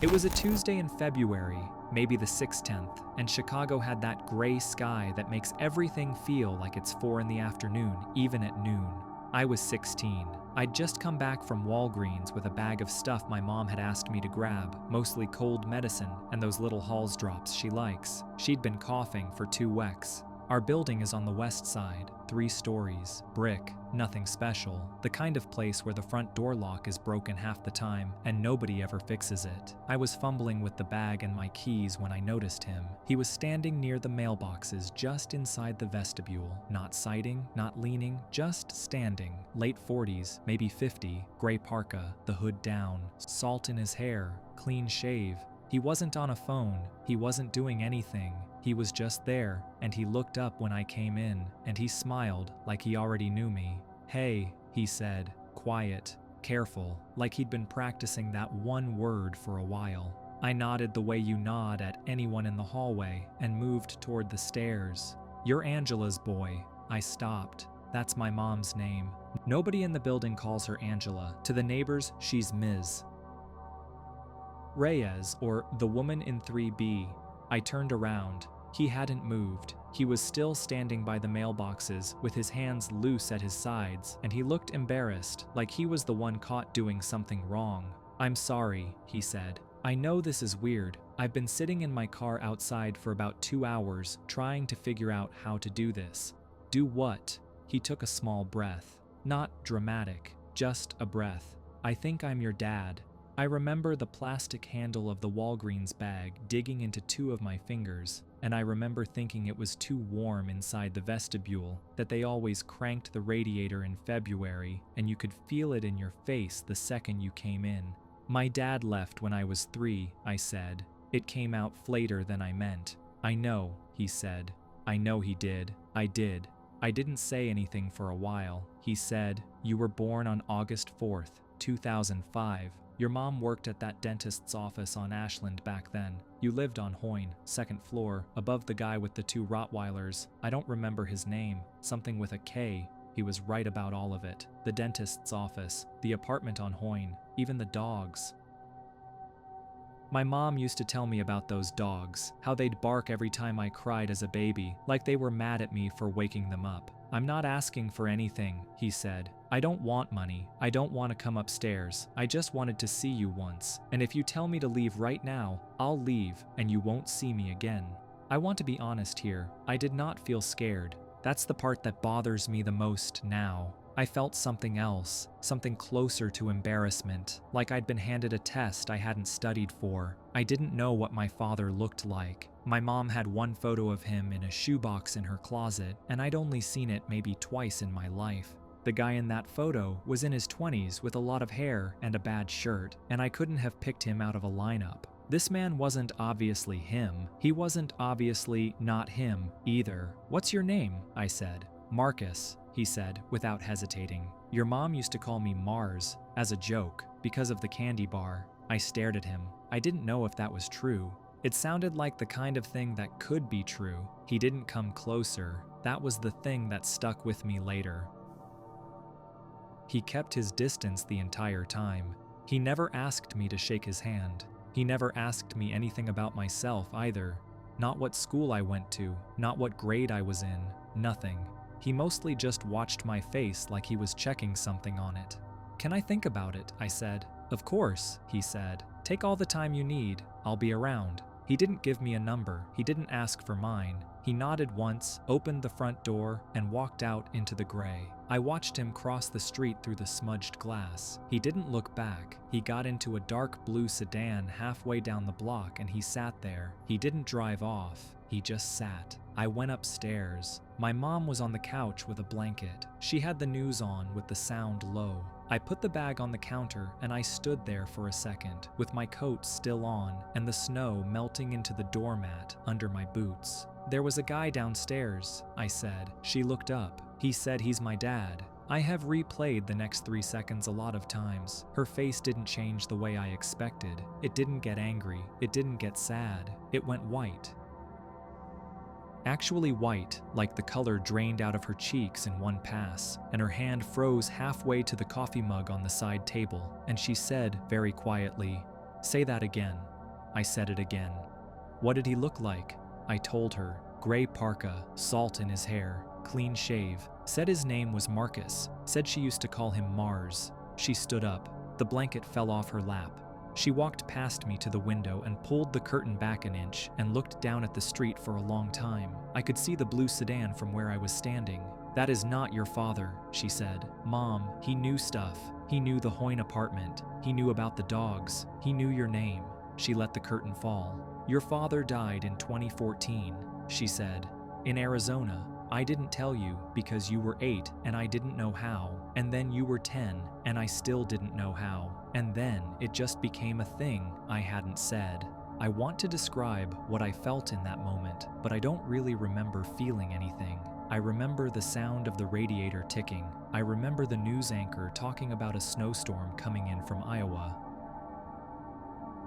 It was a Tuesday in February, maybe the 6th, and Chicago had that gray sky that makes everything feel like it's 4 in the afternoon, even at noon. I was 16. I'd just come back from Walgreens with a bag of stuff my mom had asked me to grab, mostly cold medicine and those little Halls drops she likes. She'd been coughing for 2 weeks. Our building is on the west side, 3 stories, brick, nothing special, the kind of place where the front door lock is broken half the time and nobody ever fixes it. I was fumbling with the bag and my keys when I noticed him. He was standing near the mailboxes just inside the vestibule, not sighting, not leaning, just standing. Late 40s, maybe 50, gray parka, the hood down, salt in his hair, clean shave. He wasn't on a phone, he wasn't doing anything. He was just there, and he looked up when I came in, and he smiled like he already knew me. "Hey," he said, quiet, careful, like he'd been practicing that one word for a while. I nodded the way you nod at anyone in the hallway and moved toward the stairs. "You're Angela's boy." I stopped. That's my mom's name. Nobody in the building calls her Angela. To the neighbors, she's Ms. Reyes, or the woman in 3B. I turned around. He hadn't moved. He was still standing by the mailboxes with his hands loose at his sides, and he looked embarrassed, like he was the one caught doing something wrong. "I'm sorry," he said. "I know this is weird. I've been sitting in my car outside for about 2 hours trying to figure out how to do this." "Do what?" He took a small breath. Not dramatic, just a breath. "I think I'm your dad." I remember the plastic handle of the Walgreens bag digging into 2 of my fingers, and I remember thinking it was too warm inside the vestibule, that they always cranked the radiator in February, and you could feel it in your face the second you came in. "My dad left when I was 3, I said. It came out flater than I meant. "I know," he said. "I know he did. I did." I didn't say anything for a while. He said, "You were born on August 4th, 2005. Your mom worked at that dentist's office on Ashland back then. You lived on Hoyne, 2nd floor, above the guy with the 2 Rottweilers. I don't remember his name, something with a K." He was right about all of it. The dentist's office, the apartment on Hoyne, even the dogs. My mom used to tell me about those dogs, how they'd bark every time I cried as a baby, like they were mad at me for waking them up. "I'm not asking for anything," he said. "I don't want money. I don't want to come upstairs. I just wanted to see you once. And if you tell me to leave right now, I'll leave and you won't see me again." I want to be honest here. I did not feel scared. That's the part that bothers me the most now. I felt something else, something closer to embarrassment, like I'd been handed a test I hadn't studied for. I didn't know what my father looked like. My mom had one photo of him in a shoebox in her closet, and I'd only seen it maybe twice in my life. The guy in that photo was in his 20s with a lot of hair and a bad shirt, and I couldn't have picked him out of a lineup. This man wasn't obviously him. He wasn't obviously not him either. "What's your name?" I said. "Marcus," he said without hesitating. "Your mom used to call me Mars, as a joke, because of the candy bar." I stared at him. I didn't know if that was true. It sounded like the kind of thing that could be true. He didn't come closer. That was the thing that stuck with me later. He kept his distance the entire time. He never asked me to shake his hand. He never asked me anything about myself either. Not what school I went to, not what grade I was in, nothing. He mostly just watched my face like he was checking something on it. "Can I think about it?" I said. "Of course," he said. "Take all the time you need. I'll be around." He didn't give me a number. He didn't ask for mine. He nodded once, opened the front door, and walked out into the gray. I watched him cross the street through the smudged glass. He didn't look back. He got into a dark blue sedan halfway down the block and he sat there. He didn't drive off. He just sat. I went upstairs. My mom was on the couch with a blanket. She had the news on with the sound low. I put the bag on the counter and I stood there for a second, with my coat still on and the snow melting into the doormat under my boots. "There was a guy downstairs," I said. She looked up. "He said he's my dad." I have replayed the next 3 seconds a lot of times. Her face didn't change the way I expected. It didn't get angry. It didn't get sad. It went white. Actually white, like the color drained out of her cheeks in one pass, and her hand froze halfway to the coffee mug on the side table, and she said very quietly, "Say that again." I said it again. What did he look like? I told her. Gray parka, salt in his hair, clean shave. Said his name was Marcus. Said she used to call him Mars. She stood up. The blanket fell off her lap. She walked past me to the window and pulled the curtain back an inch and looked down at the street for a long time. I could see the blue sedan from where I was standing. That is not your father, she said. Mom, he knew stuff. He knew the Hoyne apartment. He knew about the dogs. He knew your name. She let the curtain fall. Your father died in 2014, she said. In Arizona. I didn't tell you because you were 8 and I didn't know how. And then you were 10 and I still didn't know how. And then it just became a thing I hadn't said. I want to describe what I felt in that moment, but I don't really remember feeling anything. I remember the sound of the radiator ticking. I remember the news anchor talking about a snowstorm coming in from Iowa.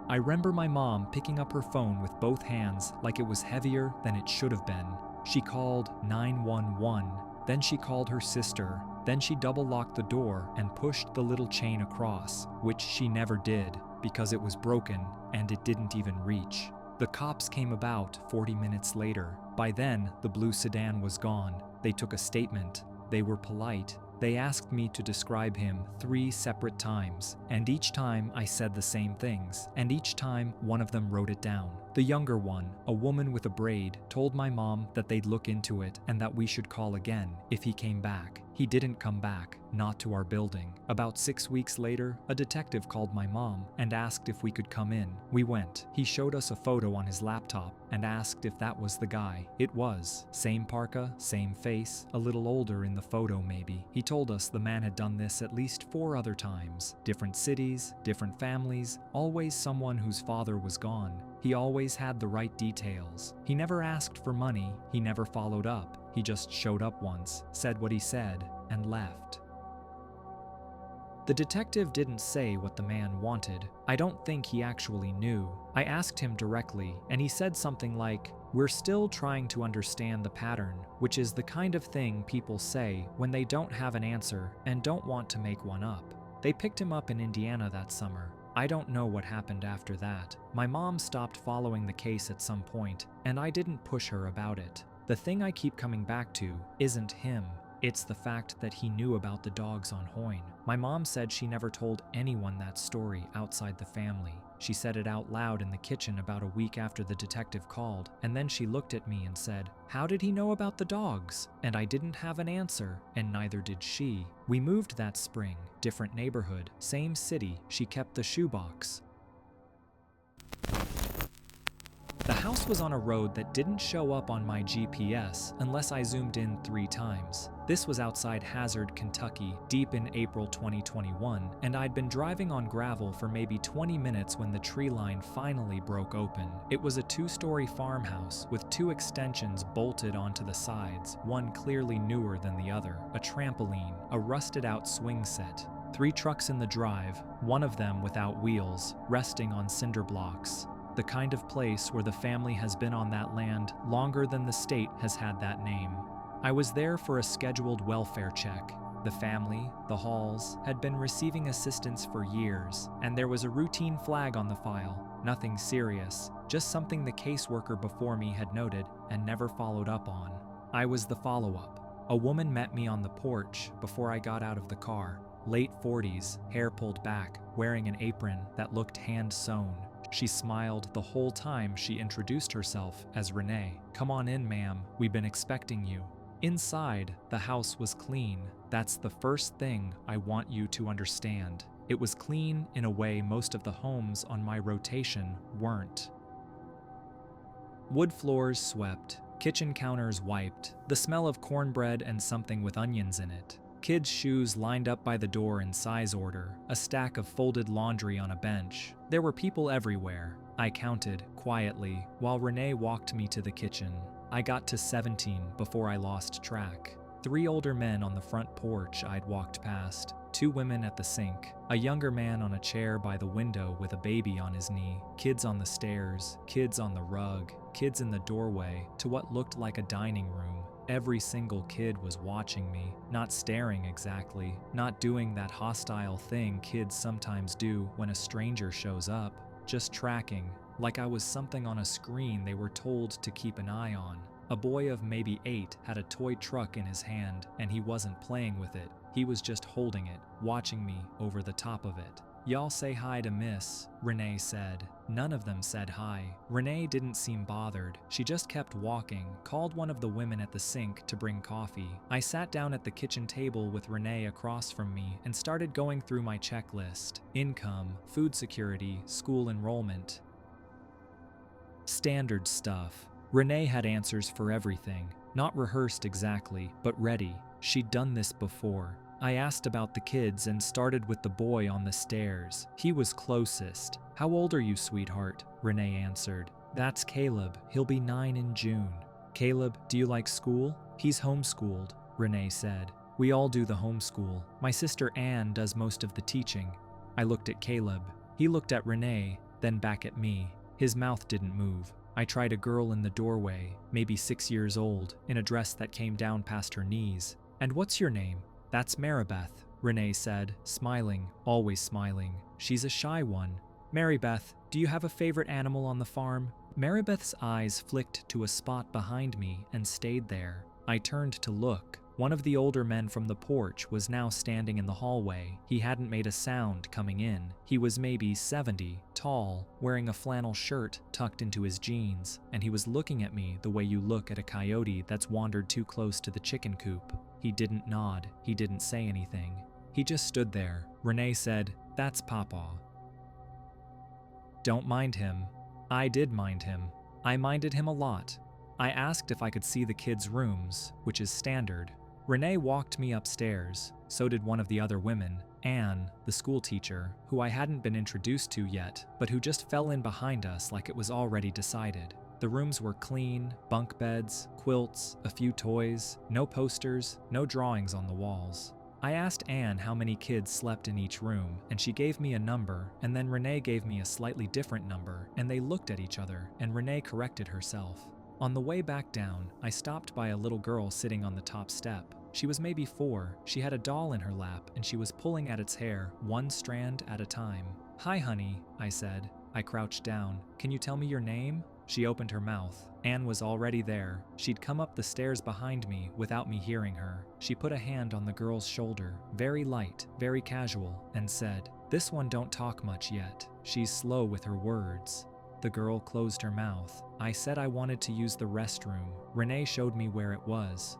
I remember my mom picking up her phone with both hands like it was heavier than it should have been. She called 911, then she called her sister, then she double-locked the door and pushed the little chain across, which she never did because it was broken and it didn't even reach. The cops came about 40 minutes later. By then, the blue sedan was gone. They took a statement. They were polite. They asked me to describe him 3 separate times, and each time I said the same things, and each time one of them wrote it down. The younger one, a woman with a braid, told my mom that they'd look into it and that we should call again if he came back. He didn't come back, not to our building. About 6 weeks later, a detective called my mom and asked if we could come in. We went. He showed us a photo on his laptop and asked if that was the guy. It was. Same parka, same face, a little older in the photo maybe. He told us the man had done this at least 4 other times. Different cities, different families, always someone whose father was gone. He always had the right details. He never asked for money. He never followed up. He just showed up once, said what he said, and left. The detective didn't say what the man wanted. I don't think he actually knew. I asked him directly, and he said something like, "We're still trying to understand the pattern," which is the kind of thing people say when they don't have an answer and don't want to make one up. They picked him up in Indiana that summer. I don't know what happened after that. My mom stopped following the case at some point, and I didn't push her about it. The thing I keep coming back to isn't him. It's the fact that he knew about the dogs on Hoyne. My mom said she never told anyone that story outside the family. She said it out loud in the kitchen about a week after the detective called, and then she looked at me and said, "How did he know about the dogs?" And I didn't have an answer, and neither did she. We moved that spring, different neighborhood, same city. She kept the shoebox. The house was on a road that didn't show up on my GPS unless I zoomed in 3 times. This was outside Hazard, Kentucky, deep in April 2021, and I'd been driving on gravel for maybe 20 minutes when the tree line finally broke open. It was a 2-story farmhouse with 2 extensions bolted onto the sides, one clearly newer than the other, a trampoline, a rusted-out swing set. 3 trucks in the drive, one of them without wheels, resting on cinder blocks. The kind of place where the family has been on that land longer than the state has had that name. I was there for a scheduled welfare check. The family, the Halls, had been receiving assistance for years, and there was a routine flag on the file. Nothing serious, just something the caseworker before me had noted and never followed up on. I was the follow-up. A woman met me on the porch before I got out of the car. Late 40s, hair pulled back, wearing an apron that looked hand-sewn. She smiled the whole time she introduced herself as Renee. "Come on in, ma'am. We've been expecting you." Inside, the house was clean. That's the first thing I want you to understand. It was clean in a way most of the homes on my rotation weren't. Wood floors swept, kitchen counters wiped, the smell of cornbread and something with onions in it. Kids' shoes lined up by the door in size order, a stack of folded laundry on a bench. There were people everywhere. I counted, quietly, while Renee walked me to the kitchen. I got to 17 before I lost track. 3 older men on the front porch I'd walked past, 2 women at the sink, a younger man on a chair by the window with a baby on his knee, kids on the stairs, kids on the rug, kids in the doorway to what looked like a dining room. Every single kid was watching me, not staring exactly, not doing that hostile thing kids sometimes do when a stranger shows up, just tracking, like I was something on a screen they were told to keep an eye on. A boy of maybe 8 had a toy truck in his hand, and he wasn't playing with it. He was just holding it, watching me over the top of it. "Y'all say hi to Miss," Renee said. None of them said hi. Renee didn't seem bothered. She just kept walking, called one of the women at the sink to bring coffee. I sat down at the kitchen table with Renee across from me and started going through my checklist: income, food security, school enrollment. Standard stuff. Renee had answers for everything. Not rehearsed exactly, but ready. She'd done this before. I asked about the kids and started with the boy on the stairs. He was closest. "How old are you, sweetheart?" Renee answered. "That's Caleb. He'll be 9 in June." "Caleb, do you like school?" "He's homeschooled," Renee said. "We all do the homeschool. My sister Anne does most of the teaching." I looked at Caleb. He looked at Renee, then back at me. His mouth didn't move. I tried a girl in the doorway, maybe 6 years old, in a dress that came down past her knees. "And what's your name?" "That's Maribeth," Renee said, smiling, always smiling. "She's a shy one." "Maribeth, do you have a favorite animal on the farm?" Maribeth's eyes flicked to a spot behind me and stayed there. I turned to look. One of the older men from the porch was now standing in the hallway. He hadn't made a sound coming in. He was maybe 70, tall, wearing a flannel shirt tucked into his jeans, and he was looking at me the way you look at a coyote that's wandered too close to the chicken coop. He didn't nod. He didn't say anything. He just stood there. Renee said, "That's Papa." "Don't mind him." I did mind him. I minded him a lot. I asked if I could see the kids' rooms, which is standard. Renee walked me upstairs. So did one of the other women, Anne, the school teacher, who I hadn't been introduced to yet, but who just fell in behind us like it was already decided. The rooms were clean, bunk beds, quilts, a few toys, no posters, no drawings on the walls. I asked Anne how many kids slept in each room, and she gave me a number, and then Renee gave me a slightly different number, and they looked at each other, and Renee corrected herself. On the way back down, I stopped by a little girl sitting on the top step. She was maybe 4. She had a doll in her lap, and she was pulling at its hair, one strand at a time. "Hi, honey," I said. I crouched down. "Can you tell me your name?" She opened her mouth. Anne was already there. She'd come up the stairs behind me without me hearing her. She put a hand on the girl's shoulder, very light, very casual, and said, "This one don't talk much yet. She's slow with her words." The girl closed her mouth. I said I wanted to use the restroom. Renee showed me where it was.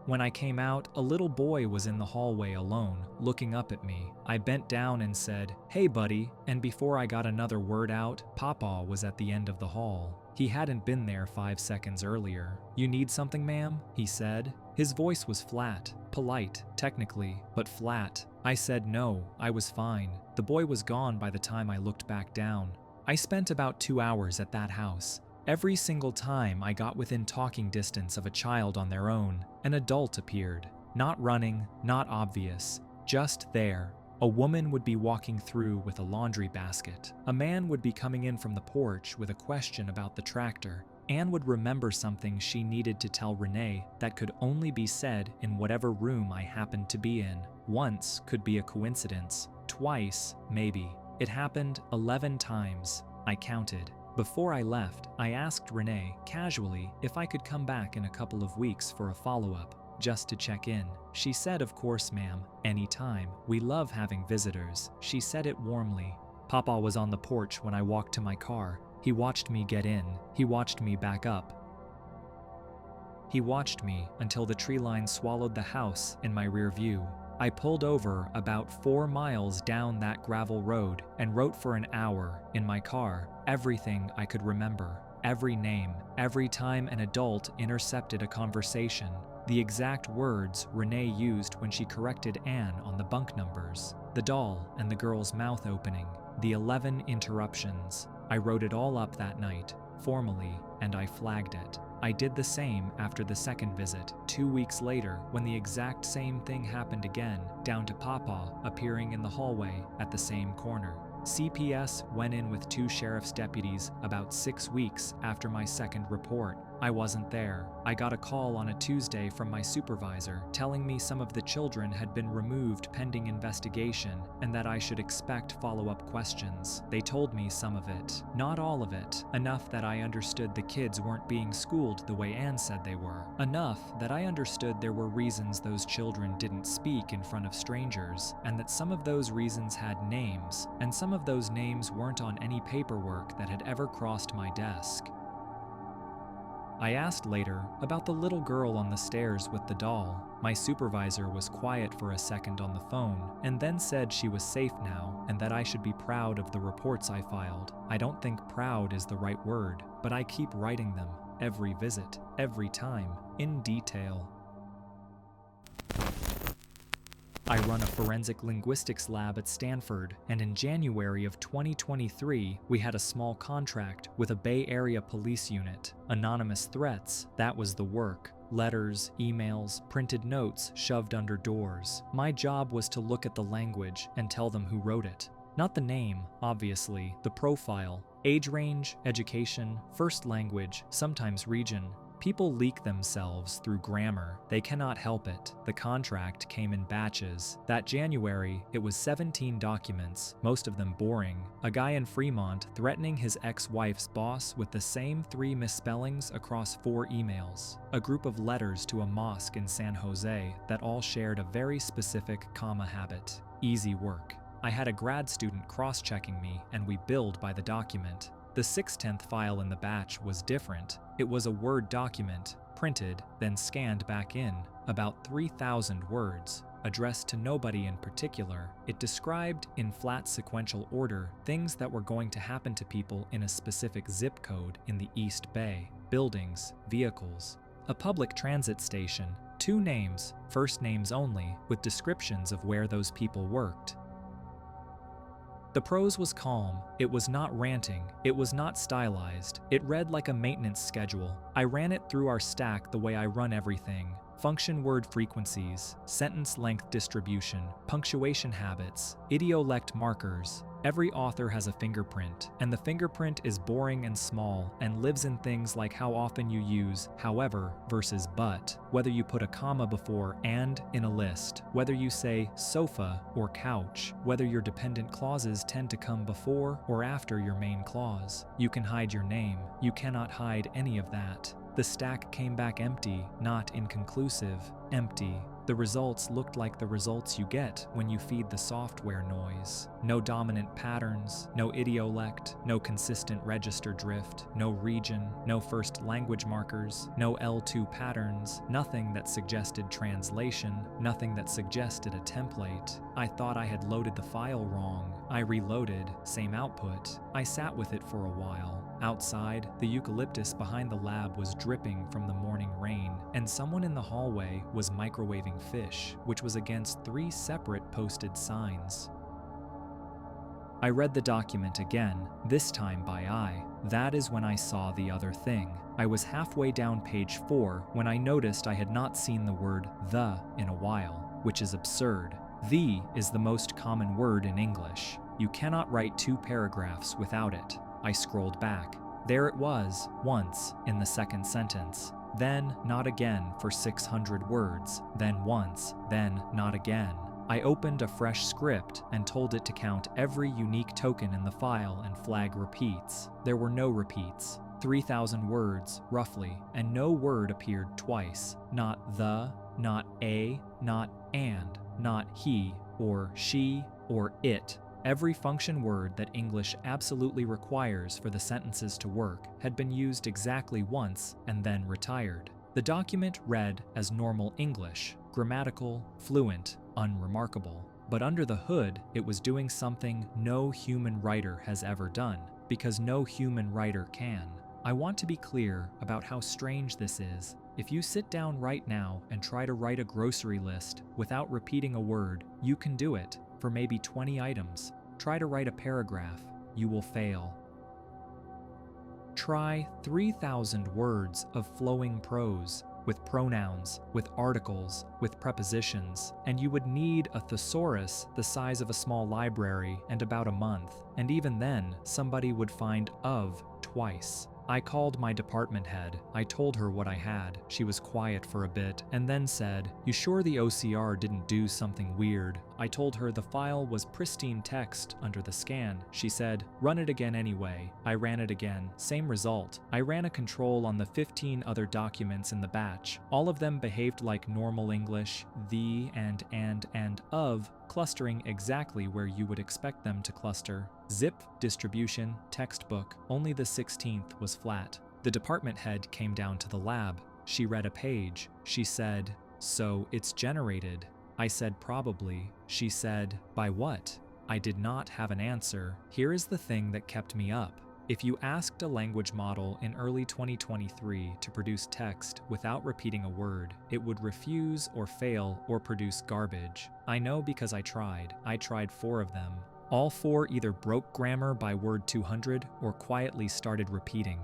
When I came out, a little boy was in the hallway alone, looking up at me. I bent down and said, "Hey, buddy," and before I got another word out, Papa was at the end of the hall. He hadn't been there 5 seconds earlier. "You need something, ma'am?" he said. His voice was flat, polite, technically, but flat. I said no, I was fine. The boy was gone by the time I looked back down. I spent about 2 hours at that house. Every single time I got within talking distance of a child on their own, an adult appeared. Not running, not obvious, just there. A woman would be walking through with a laundry basket. A man would be coming in from the porch with a question about the tractor. Anne would remember something she needed to tell Renee that could only be said in whatever room I happened to be in. Once could be a coincidence. Twice, maybe. It happened 11 times. I counted. Before I left, I asked Renee, casually, if I could come back in a couple of weeks for a follow-up, just to check in. She said, "Of course, ma'am, anytime. We love having visitors." She said it warmly. Papa was on the porch when I walked to my car. He watched me get in. He watched me back up. He watched me until the tree line swallowed the house in my rear view. I pulled over about 4 miles down that gravel road and wrote for an hour in my car everything I could remember, every name, every time an adult intercepted a conversation, the exact words Renee used when she corrected Anne on the bunk numbers, the doll and the girl's mouth opening, the 11 interruptions. I wrote it all up that night, formally, and I flagged it. I did the same after the second visit, 2 weeks later, when the exact same thing happened again, down to Papa appearing in the hallway at the same corner. CPS went in with 2 sheriff's deputies about 6 weeks after my second report. I wasn't there. I got a call on a Tuesday from my supervisor telling me some of the children had been removed pending investigation and that I should expect follow-up questions. They told me some of it, not all of it, enough that I understood the kids weren't being schooled the way Anne said they were. Enough that I understood there were reasons those children didn't speak in front of strangers, and that some of those reasons had names, and some of those names weren't on any paperwork that had ever crossed my desk. I asked later about the little girl on the stairs with the doll. My supervisor was quiet for a second on the phone and then said she was safe now and that I should be proud of the reports I filed. I don't think proud is the right word, but I keep writing them, every visit, every time, in detail. I run a forensic linguistics lab at Stanford, and in January of 2023, we had a small contract with a Bay Area police unit. Anonymous threats, that was the work. Letters, emails, printed notes shoved under doors. My job was to look at the language and tell them who wrote it. Not the name, obviously, the profile, age range, education, first language, sometimes region. People leak themselves through grammar. They cannot help it. The contract came in batches. That January, it was 17 documents, most of them boring. A guy in Fremont threatening his ex-wife's boss with the same 3 misspellings across 4 emails. A group of letters to a mosque in San Jose that all shared a very specific comma habit. Easy work. I had a grad student cross-checking me, and we billed by the document. The 6/10 file in the batch was different. It was a Word document, printed, then scanned back in, about 3,000 words, addressed to nobody in particular. It described, in flat sequential order, things that were going to happen to people in a specific zip code in the East Bay, buildings, vehicles, a public transit station, 2 names, first names only, with descriptions of where those people worked. The prose was calm, it was not ranting, it was not stylized, it read like a maintenance schedule. I ran it through our stack the way I run everything. Function word frequencies, sentence length distribution, punctuation habits, idiolect markers. Every author has a fingerprint, and the fingerprint is boring and small and lives in things like how often you use however versus but, whether you put a comma before and in a list, whether you say sofa or couch, whether your dependent clauses tend to come before or after your main clause. You can hide your name, you cannot hide any of that. The stack came back empty, not inconclusive, empty. The results looked like the results you get when you feed the software noise. No dominant patterns, no idiolect, no consistent register drift, no region, no first language markers, no L2 patterns, nothing that suggested translation, nothing that suggested a template. I thought I had loaded the file wrong. I reloaded, same output. I sat with it for a while. Outside, the eucalyptus behind the lab was dripping from the morning rain, and someone in the hallway was microwaving fish, which was against 3 separate posted signs. I read the document again, this time by eye. That is when I saw the other thing. I was halfway down page 4 when I noticed I had not seen the word the in a while, which is absurd. The is the most common word in English. You cannot write 2 paragraphs without it. I scrolled back. There it was, once, in the second sentence. Then not again for 600 words, then once, then not again. I opened a fresh script and told it to count every unique token in the file and flag repeats. There were no repeats. 3,000 words, roughly, and no word appeared twice. Not the, not a, not and, not he, or she, or it. Every function word that English absolutely requires for the sentences to work had been used exactly once and then retired. The document read as normal English, grammatical, fluent, unremarkable. But under the hood, it was doing something no human writer has ever done, because no human writer can. I want to be clear about how strange this is. If you sit down right now and try to write a grocery list without repeating a word, you can do it for maybe 20 items. Try to write a paragraph. You will fail. Try 3,000 words of flowing prose, with pronouns, with articles, with prepositions, and you would need a thesaurus the size of a small library and about a month. And even then, somebody would find of twice. I called my department head. I told her what I had. She was quiet for a bit and then said, "You sure the OCR didn't do something weird?" I told her the file was pristine text under the scan. She said, "Run it again anyway." I ran it again. Same result. I ran a control on the 15 other documents in the batch. All of them behaved like normal English, the and of, clustering exactly where you would expect them to cluster. Zip, distribution, textbook, only the 16th was flat. The department head came down to the lab. She read a page. She said, "So it's generated." I said, "Probably." She said, "By what?" I did not have an answer. Here is the thing that kept me up. If you asked a language model in early 2023 to produce text without repeating a word, it would refuse or fail or produce garbage. I know because I tried. I tried 4 of them. All 4 either broke grammar by word 200 or quietly started repeating.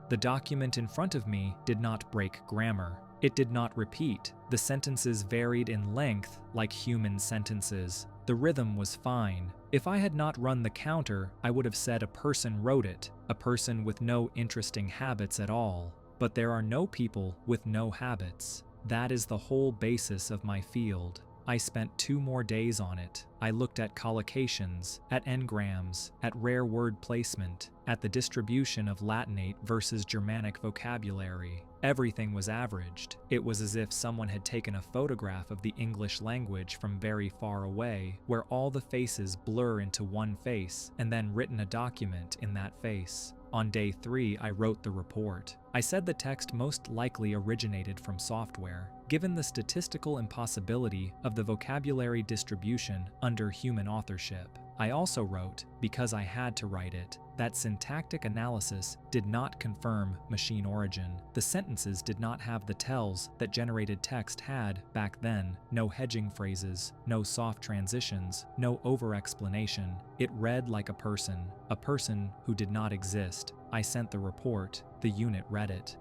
The document in front of me did not break grammar. It did not repeat. The sentences varied in length like human sentences. The rhythm was fine. If I had not run the counter, I would have said a person wrote it, a person with no interesting habits at all. But there are no people with no habits. That is the whole basis of my field. I spent 2 more days on it. I looked at collocations, at n-grams, at rare word placement, at the distribution of Latinate versus Germanic vocabulary. Everything was averaged. It was as if someone had taken a photograph of the English language from very far away, where all the faces blur into one face, and then written a document in that face. On day 3, I wrote the report. I said the text most likely originated from software, given the statistical impossibility of the vocabulary distribution under human authorship. I also wrote, because I had to write it, that syntactic analysis did not confirm machine origin. The sentences did not have the tells that generated text had back then. No hedging phrases, no soft transitions, no over-explanation. It read like a person who did not exist. I sent the report. The unit read it.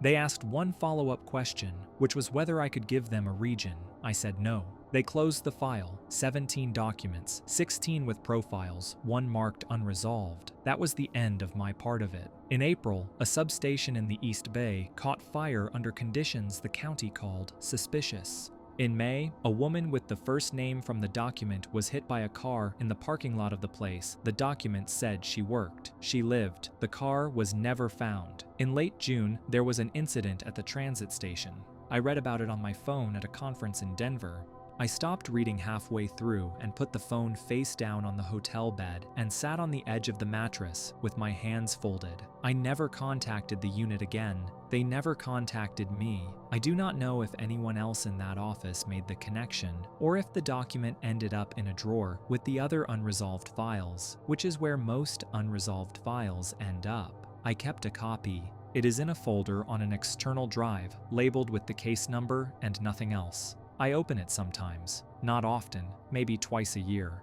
They asked one follow-up question, which was whether I could give them a region. I said no. They closed the file, 17 documents, 16 with profiles, 1 marked unresolved. That was the end of my part of it. In April, a substation in the East Bay caught fire under conditions the county called suspicious. In May, a woman with the first name from the document was hit by a car in the parking lot of the place. The document said she worked. She lived. The car was never found. In late June, there was an incident at the transit station. I read about it on my phone at a conference in Denver. I stopped reading halfway through and put the phone face down on the hotel bed and sat on the edge of the mattress with my hands folded. I never contacted the unit again. They never contacted me. I do not know if anyone else in that office made the connection, or if the document ended up in a drawer with the other unresolved files, which is where most unresolved files end up. I kept a copy. It is in a folder on an external drive, labeled with the case number and nothing else. I open it sometimes, not often, maybe twice a year.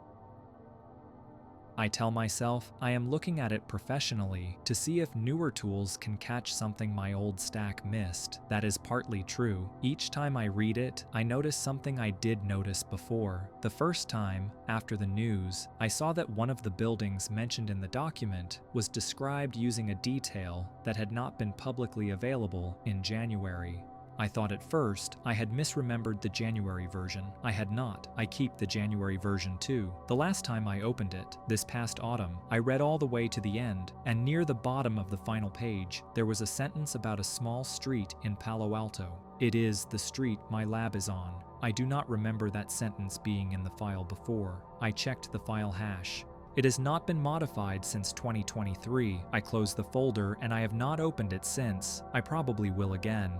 I tell myself I am looking at it professionally to see if newer tools can catch something my old stack missed. That is partly true. Each time I read it, I notice something I did notice before. The first time, after the news, I saw that one of the buildings mentioned in the document was described using a detail that had not been publicly available in January. I thought at first I had misremembered the January version. I had not. I keep the January version too. The last time I opened it, this past autumn, I read all the way to the end, and near the bottom of the final page, there was a sentence about a small street in Palo Alto. It is the street my lab is on. I do not remember that sentence being in the file before. I checked the file hash. It has not been modified since 2023. I closed the folder and I have not opened it since. I probably will again.